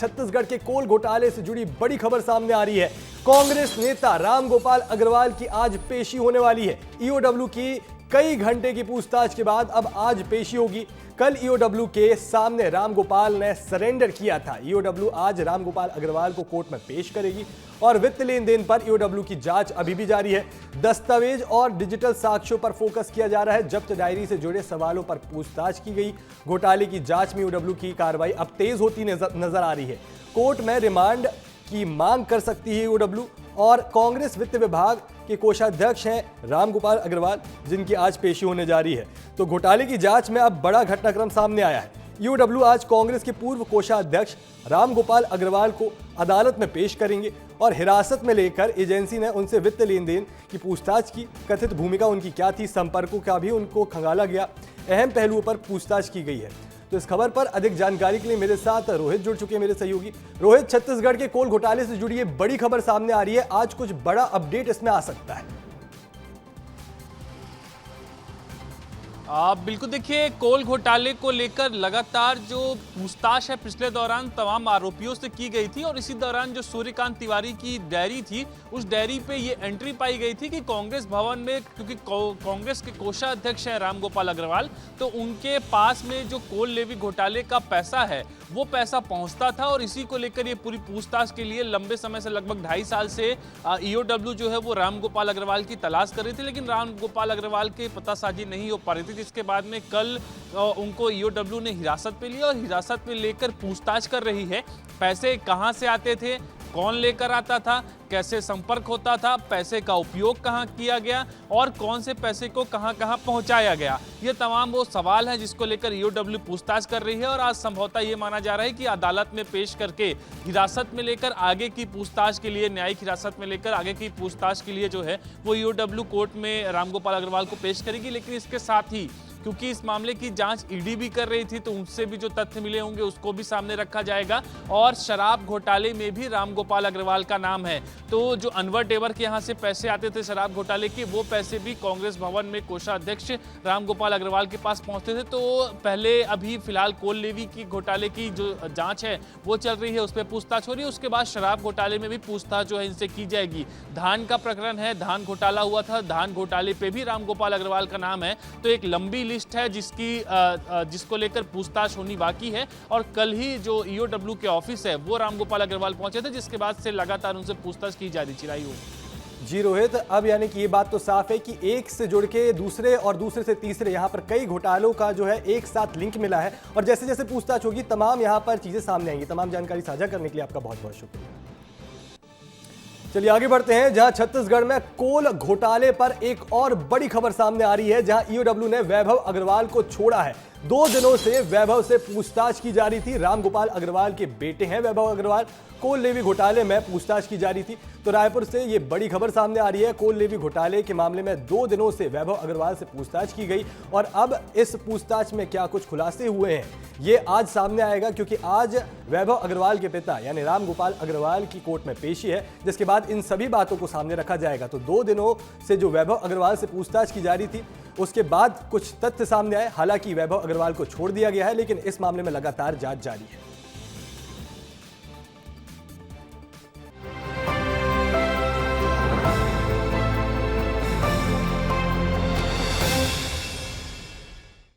छत्तीसगढ़ के कोल घोटाले से जुड़ी बड़ी खबर सामने आ रही है। कांग्रेस नेता रामगोपाल अग्रवाल की आज पेशी होने वाली है। ईओडब्ल्यू की कई घंटे की पूछताछ के बाद अब आज पेशी होगी। कल ईओडब्ल्यू के सामने रामगोपाल ने सरेंडर किया था। ईओडब्ल्यू आज रामगोपाल अग्रवाल को कोर्ट में पेश करेगी और वित्त लेन देन पर ईओडब्ल्यू की जांच अभी भी जारी है। दस्तावेज और डिजिटल साक्ष्यों पर फोकस किया जा रहा है। जब्त डायरी से जुड़े सवालों पर पूछताछ की गई। घोटाले की जांच में ईओडब्ल्यू की कार्रवाई अब तेज होती नजर आ रही है। कोर्ट में रिमांड की मांग कर सकती है ईओडब्ल्यू। और कांग्रेस वित्त विभाग के कोषाध्यक्ष हैं रामगोपाल अग्रवाल, जिनकी आज पेशी होने जा रही है। तो घोटाले की जांच में अब बड़ा घटनाक्रम सामने आया है। ईओडब्ल्यू आज कांग्रेस के पूर्व कोषाध्यक्ष रामगोपाल अग्रवाल को अदालत में पेश करेंगे और हिरासत में लेकर एजेंसी ने उनसे वित्त लेन देन की पूछताछ की। कथित भूमिका उनकी क्या थी, संपर्कों का भी उनको खंगाला गया। अहम पहलुओं पर पूछताछ की गई है। तो इस खबर पर अधिक जानकारी के लिए मेरे साथ रोहित जुड़ चुके हैं, मेरे सहयोगी। रोहित, छत्तीसगढ़ के कोल घोटाले से जुड़ी ये बड़ी खबर सामने आ रही है, आज कुछ बड़ा अपडेट इसमें आ सकता है? बिल्कुल, देखिए, कोल घोटाले को लेकर लगातार जो पूछताछ है पिछले दौरान तमाम आरोपियों से की गई थी और इसी दौरान जो सूर्यकांत तिवारी की डायरी थी, उस डायरी पे ये एंट्री पाई गई थी कि कांग्रेस भवन में, क्योंकि कांग्रेस के कोषाध्यक्ष हैं रामगोपाल अग्रवाल, तो उनके पास में जो कोल लेवी घोटाले का पैसा है वो पैसा पहुंचता था और इसी को लेकर ये पूरी पूछताछ के लिए लंबे समय से, लगभग 2.5 साल से ईओडब्ल्यू जो है वो रामगोपाल अग्रवाल की तलाश कर रही थी, लेकिन रामगोपाल अग्रवाल की पतासाजी नहीं हो पा रही थी। जिसके बाद में कल उनको ईओडब्ल्यू ने हिरासत में लिया और हिरासत में लेकर पूछताछ कर रही है। पैसे कहां से आते थे, कौन लेकर आता था, कैसे संपर्क होता था, पैसे का उपयोग कहां किया गया और कौन से पैसे को कहां कहां पहुंचाया गया, ये तमाम वो सवाल हैं जिसको लेकर ईओडब्ल्यू पूछताछ कर रही है। और आज संभवतः ये माना जा रहा है कि अदालत में पेश करके हिरासत में लेकर आगे की पूछताछ के लिए, न्यायिक हिरासत में लेकर आगे की पूछताछ के लिए जो है वो ईओडब्ल्यू कोर्ट में रामगोपाल अग्रवाल को पेश करेगी। लेकिन इसके साथ ही, क्योंकि इस मामले की जांच ईडी भी कर रही थी, तो उनसे भी जो तथ्य मिले होंगे उसको भी सामने रखा जाएगा। और शराब घोटाले में भी रामगोपाल अग्रवाल का नाम है। तो जो अनवर टेवर के यहाँ से पैसे आते थे शराब घोटाले के, वो पैसे भी कांग्रेस भवन में कोषाध्यक्ष रामगोपाल अग्रवाल के पास पहुंचते थे। तो पहले अभी फिलहाल कोल लेवी की घोटाले की जो जांच है वो चल रही है, उस पर पूछताछ हो रही है। उसके बाद शराब घोटाले में भी पूछताछ जो है इनसे की जाएगी। धान का प्रकरण है, धान घोटाला हुआ था, धान घोटाले पे भी रामगोपाल अग्रवाल का नाम है। तो एक लंबी लिस्ट है जिसको लेकर पूछताछ होनी बाकी है। और कल ही जो ईओडब्ल्यू के ऑफिस है वो रामगोपाल अग्रवाल पहुंचे थे, जिसके बाद से लगातार उनसे पूछताछ की जा रही चिराई हो। जी रोहित, अब यानी कि ये बात तो साफ है कि एक से जुड़ के दूसरे और दूसरे से तीसरे यहाँ पर कई घोटालों का जो है एक साथ लिंक मिला है और जैसे जैसे पूछताछ होगी तमाम यहाँ पर चीजें सामने आएंगी। तमाम जानकारी साझा करने के लिए आपका बहुत बहुत शुक्रिया। चलिए आगे बढ़ते हैं, जहां छत्तीसगढ़ में कोल घोटाले पर एक और बड़ी खबर सामने आ रही है, जहां ईओडब्ल्यू ने वैभव अग्रवाल को छोड़ा है। 2 दिनों से वैभव से पूछताछ की जा रही थी। रामगोपाल अग्रवाल के बेटे हैं वैभव अग्रवाल। कोल लेवी घोटाले में पूछताछ की जा रही थी। तो रायपुर से ये बड़ी खबर सामने आ रही है। कोल लेवी घोटाले के मामले में 2 दिनों से वैभव अग्रवाल से पूछताछ की गई और अब इस पूछताछ में क्या कुछ खुलासे हुए हैं ये आज सामने आएगा, क्योंकि आज वैभव अग्रवाल के पिता यानी रामगोपाल अग्रवाल की कोर्ट में पेशी है, जिसके बाद इन सभी बातों को सामने रखा जाएगा। तो 2 दिनों से जो वैभव अग्रवाल से पूछताछ की जा रही थी उसके बाद कुछ तथ्य सामने आए। हालांकि वैभव अग्रवाल को छोड़ दिया गया है, लेकिन इस मामले में लगातार जांच जारी है।